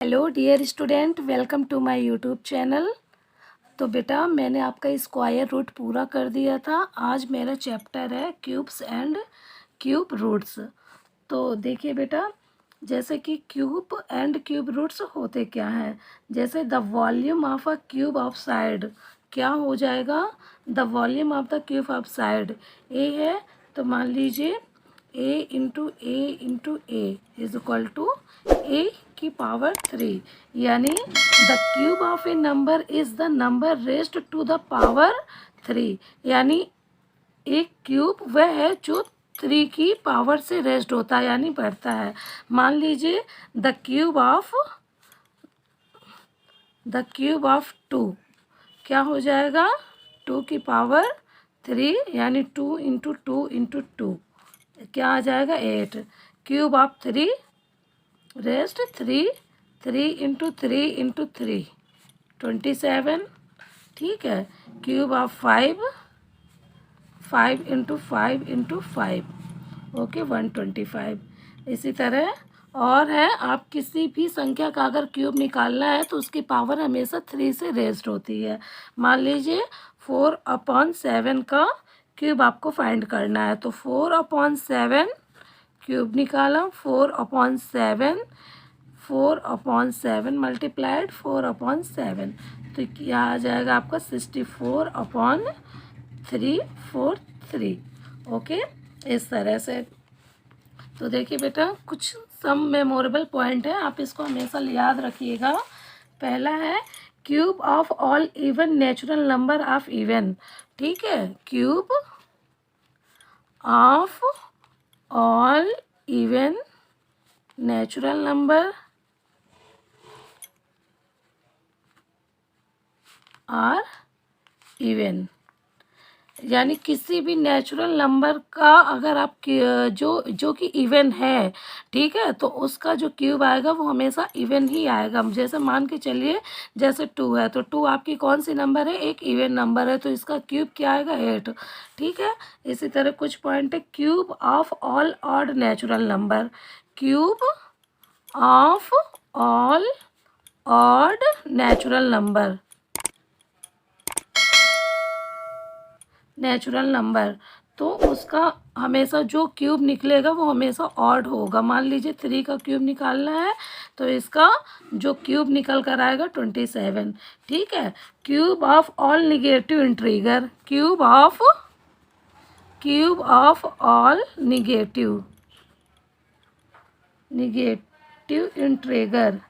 Hello dear student, welcome to my YouTube channel. तो बेटा मैंने आपका स्क्वायर रूट पूरा कर दिया था। आज मेरा चैप्टर है क्यूब्स एंड क्यूब रूट्स। तो देखिए बेटा, जैसे कि क्यूब एंड क्यूब रूट्स होते क्या हैं। जैसे the volume of a cube of side क्या हो जाएगा, the volume of the cube of side A है, तो मान लीजिए A is equal to A की पावर 3, यानी the cube of a number is the number raised to the power 3, यानी एक क्यूब वह है जो 3 की पावर से रेज्ड होता है यानी बढ़ता है। मान लीजिए द क्यूब ऑफ 2 क्या हो जाएगा, 2 की पावर 3 यानी 2 इंटू 2 इंटू 2 क्या आ जाएगा 8। Cube of 3 rest 3, 3 into 3 into 3 27, ठीक है। Cube of 5, 5 into 5 into 5 okay 125। इसी तरह और है, आप किसी भी संख्या का अगर क्यूब निकालना है तो उसकी पावर हमेशा 3 से रेज्ड होती है। मान लीजिए 4/7 का क्यूब आपको फाइंड करना है, तो 4/7 क्यूब निकाला, 4/7, 4/7 मल्टीप्लाइड 4/7, तो क्या आ जाएगा आपका 64/343। ओके, इस तरह से। तो देखिए बेटा, कुछ सम मेमोरेबल पॉइंट है, आप इसको हमेशा याद रखिएगा। पहला है cube of all even natural number of even, ठीक है। Cube of all even natural number are even, यानी किसी भी नेचुरल नंबर का अगर आप जो कि इवन है, ठीक है, तो उसका जो क्यूब आएगा वो हमेशा इवन ही आएगा। जैसे मान के चलिए, जैसे 2 है तो 2 आपकी कौन सी नंबर है, एक इवन नंबर है, तो इसका क्यूब क्या आएगा 8, ठीक है। इसी तरह कुछ पॉइंट है, cube of all odd natural number, cube of all odd natural number, तो उसका हमेशा जो क्यूब निकलेगा वो हमेशा ऑड होगा। मान लीजिए 3 का क्यूब निकालना है तो इसका जो क्यूब निकल कर आएगा 27, ठीक है। Cube of all negative integer, cube of all negative integer,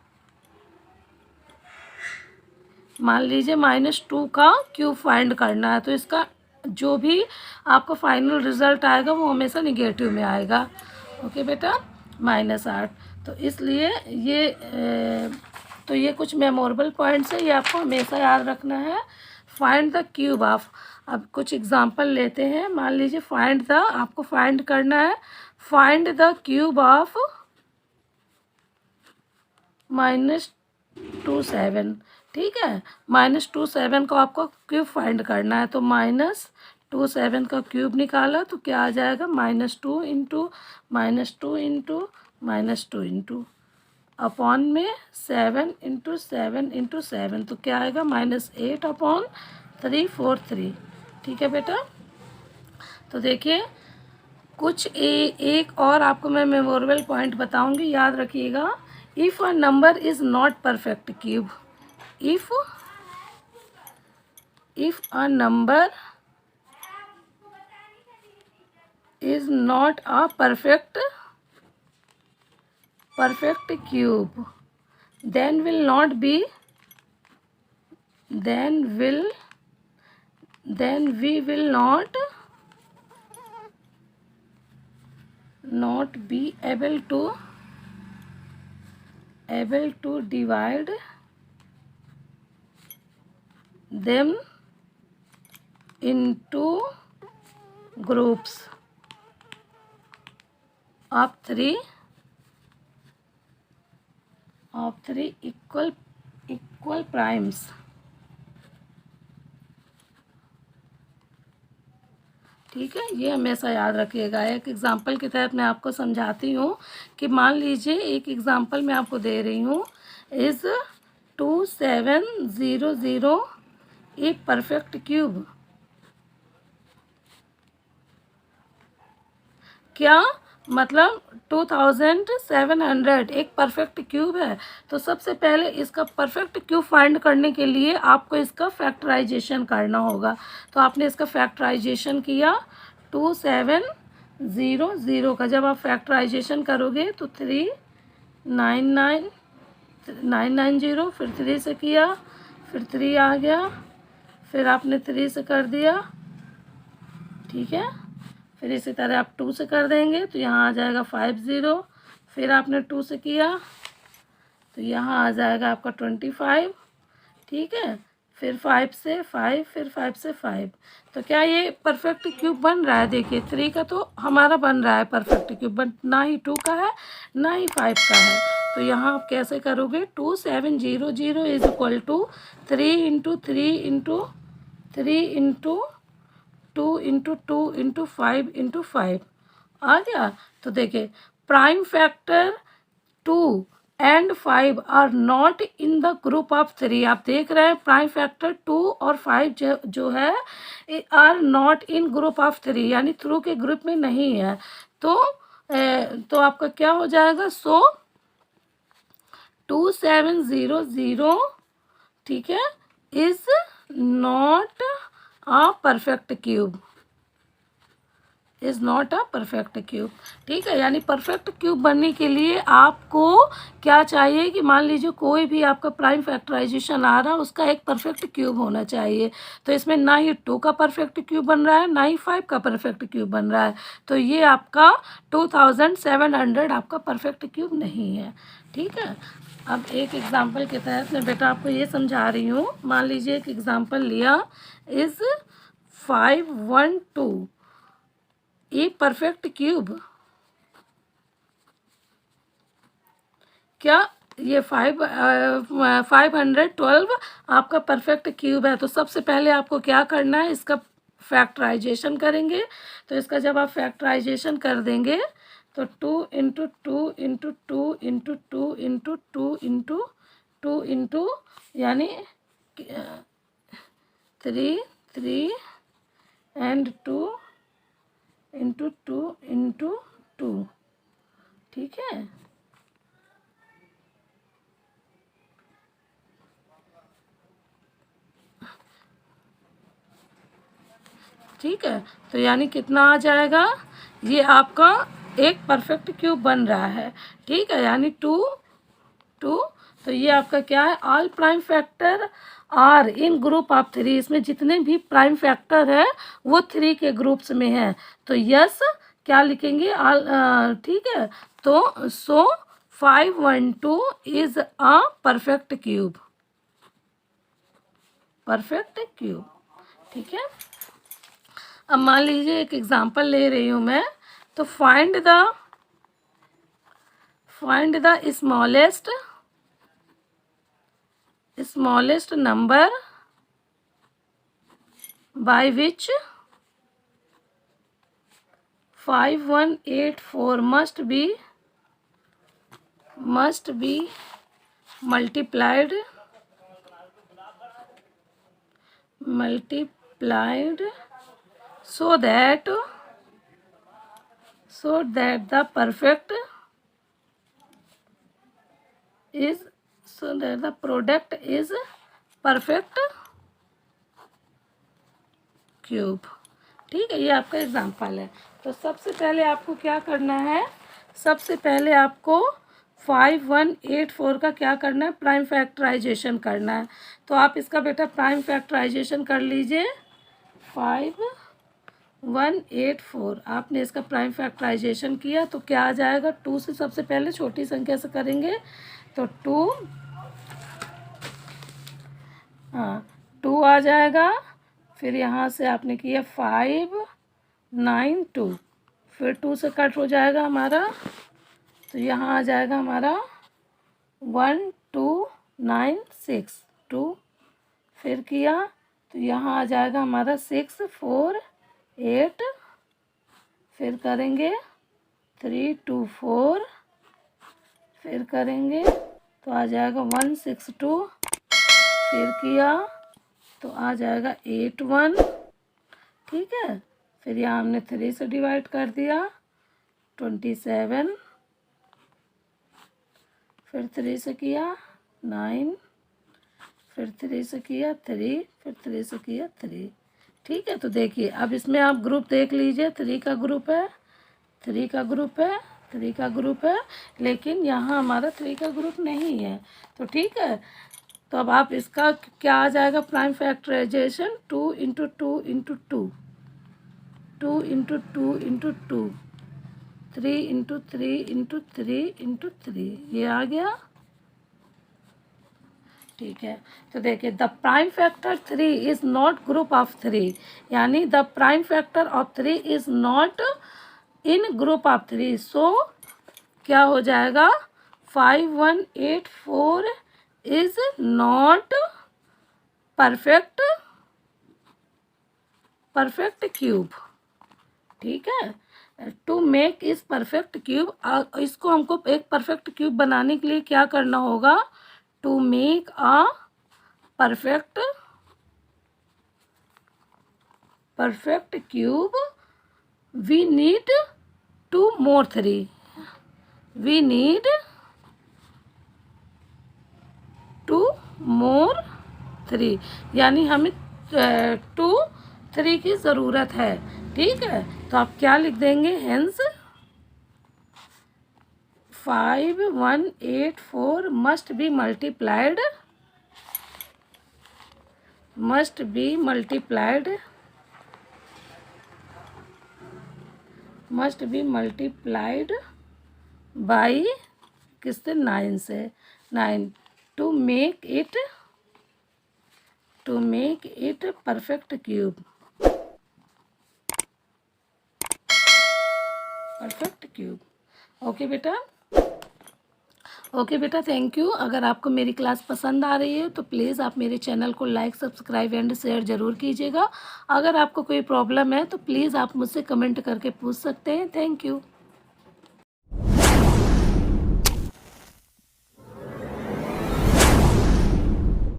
मान लीजिए -2 का क्यूब फाइंड करना है, तो इसका जो भी आपको फाइनल रिजल्ट आएगा वो हमेशा निगेटिव में आएगा। ओके बेटा, -8। तो इसलिए ये कुछ मेमोरेबल पॉइंट्स है, ये आपको हमेशा याद रखना है। फाइंड द क्यूब ऑफ, अब कुछ एग्जांपल लेते हैं। मान लीजिए आपको फाइंड करना है, फाइंड द क्यूब ऑफ -27, ठीक है। -27 को आपको क्यूब फाइंड करना है, तो -27 का क्यूब निकाला तो क्या आ जाएगा, -2 इंटू -2 इंटू -2 इंटू अपॉन में 7 इंटू 7 इंटू 7, तो क्या आएगा -8/343, ठीक है बेटा। तो देखिए कुछ एक और आपको मैं मेमोरेबल पॉइंट बताऊंगी, याद रखिएगा। If a number is not perfect cube, if a number is not a perfect cube, then we will not be able to divide them into groups of 3 equal primes, ठीक है। ये हमेशा याद रखिएगा। एक एग्जांपल के तहत मैं आपको समझाती हूँ कि मान लीजिए एक एग्जांपल मैं आपको दे रही हूँ इज 2700 ए परफेक्ट क्यूब? क्या मतलब 2700 एक परफेक्ट क्यूब है? तो सबसे पहले इसका परफेक्ट क्यूब फाइंड करने के लिए आपको इसका फैक्टराइजेशन करना होगा। तो आपने इसका फैक्टराइजेशन किया 2700 का, जब आप फैक्टराइजेशन करोगे तो 399 फिर 3 से किया, फिर 3 आ गया, फिर आपने 3 से कर दिया, ठीक है। फिर इसी तरह आप 2 से कर देंगे तो यहाँ आ जाएगा 50, फिर आपने 2 से किया तो यहाँ आ जाएगा आपका 25, ठीक है। फिर 5 से 5, फिर 5 से 5। तो क्या ये परफेक्ट क्यूब बन रहा है? देखिए 3 का तो हमारा बन रहा है परफेक्ट क्यूब, बट ना ही 2 का है ना ही 5 का है। तो यहाँ आप कैसे करोगे? 2700 is equal to 3 into 3 into 3 into 2 into 2 into 5 into 5 आ गया। तो देखिए prime factor 2 and 5 are not in the group of 3। आप देख रहे हैं प्राइम फैक्टर 2 और 5 जो है are not in group of 3, यानी थ्रू के ग्रुप में नहीं है। तो आपका क्या हो जाएगा? सो 2700, ठीक है, is not a perfect cube, is not a perfect cube, ठीक है। यानी परफेक्ट क्यूब बनने के लिए आपको क्या चाहिए कि मान लीजिए कोई भी आपका प्राइम फैक्टराइजेशन आ रहा है उसका एक परफेक्ट क्यूब होना चाहिए। तो इसमें ना ही 2 का परफेक्ट क्यूब बन रहा है ना ही 5 का परफेक्ट क्यूब बन रहा है। तो ये आपका 2700 आपका परफेक्ट क्यूब नहीं है, ठीक है। अब एक एग्जाम्पल के तहत मैं बेटा आपको ये समझा रही हूँ। मान लीजिए एक एग्जाम्पल लिया, इज 512 ए परफेक्ट क्यूब? क्या ये 512 आपका परफेक्ट क्यूब है? तो सबसे पहले आपको क्या करना है? इसका फैक्टराइजेशन करेंगे। तो इसका जब आप फैक्टराइजेशन कर देंगे तो 2 into 2 into 2 into 2 into 2 into 2 into यानी 3 एंड 2 इंटू 2 इंटू 2, ठीक है। ठीक है, तो यानी कितना आ जाएगा? ये आपका एक परफेक्ट क्यूब बन रहा है, ठीक है। यानी 2 तो ये आपका क्या है? All prime factor are in group of 3। इसमें जितने भी प्राइम फैक्टर है वो 3 के ग्रुप्स में है। तो यस क्या लिखेंगे? ऑल, ठीक है। तो सो 512 is a perfect cube, perfect cube, ठीक है। अब मान लीजिए एक एग्जांपल ले रही हूँ मैं। तो find the smallest number by which 5184 must be multiplied so that the product is perfect cube, ठीक है। ये आपका एग्जांपल है। तो सबसे पहले आपको क्या करना है? सबसे पहले आपको 5184 का क्या करना है? प्राइम फैक्टराइजेशन करना है। तो आप इसका बेटा प्राइम फैक्टराइजेशन कर लीजिए। 5184 आपने इसका प्राइम फैक्टराइजेशन किया तो क्या आ जाएगा? 2 से सबसे पहले छोटी संख्या से करेंगे तो 2, हाँ 2 आ जाएगा। फिर यहाँ से आपने किया 592, फिर 2 से कट हो जाएगा हमारा, तो यहाँ आ जाएगा हमारा 1296, 2 फिर किया तो यहाँ आ जाएगा हमारा 648, फिर करेंगे 324, फिर करेंगे तो आ जाएगा 162, फिर किया तो आ जाएगा 81, ठीक है। फिर यहाँ हमने 3 से डिवाइड कर दिया 27, फिर 3 से किया 9, फिर 3 से किया 3, फिर 3 से किया 3, ठीक है। तो देखिए अब इसमें आप ग्रुप देख लीजिए, 3 का ग्रुप है, 3 का ग्रुप है, 3 का ग्रुप है, लेकिन यहाँ हमारा 3 का ग्रुप नहीं है। तो ठीक है, तो अब आप इसका क्या आ जाएगा prime factorization, 2 into 2 into 2, 2 into 2 into 2, 3 into 3 into 3 into 3, ये आ गया, ठीक है। तो देखिए the prime factor 3 is not group of 3, यानी the prime factor of 3 is not in group of 3, so क्या हो जाएगा 5184 इज नॉट परफेक्ट क्यूब, ठीक है। टू मेक इस परफेक्ट क्यूब, इसको हमको एक परफेक्ट क्यूब बनाने के लिए क्या करना होगा, to make a perfect cube we need 2 more 3, we need 2 more 3, यानी हमें 2 3 की ज़रूरत है, ठीक है। तो आप क्या लिख देंगे, hence 5184 must be multiplied by किससे, 9 से, 9 to make it perfect cube, okay बेटा, ओके बेटा, थैंक यू। अगर आपको मेरी क्लास पसंद आ रही है तो प्लीज़ आप मेरे चैनल को लाइक, सब्सक्राइब एंड शेयर ज़रूर कीजिएगा। अगर आपको कोई प्रॉब्लम है तो प्लीज़ आप मुझसे कमेंट करके पूछ सकते हैं। Thank you.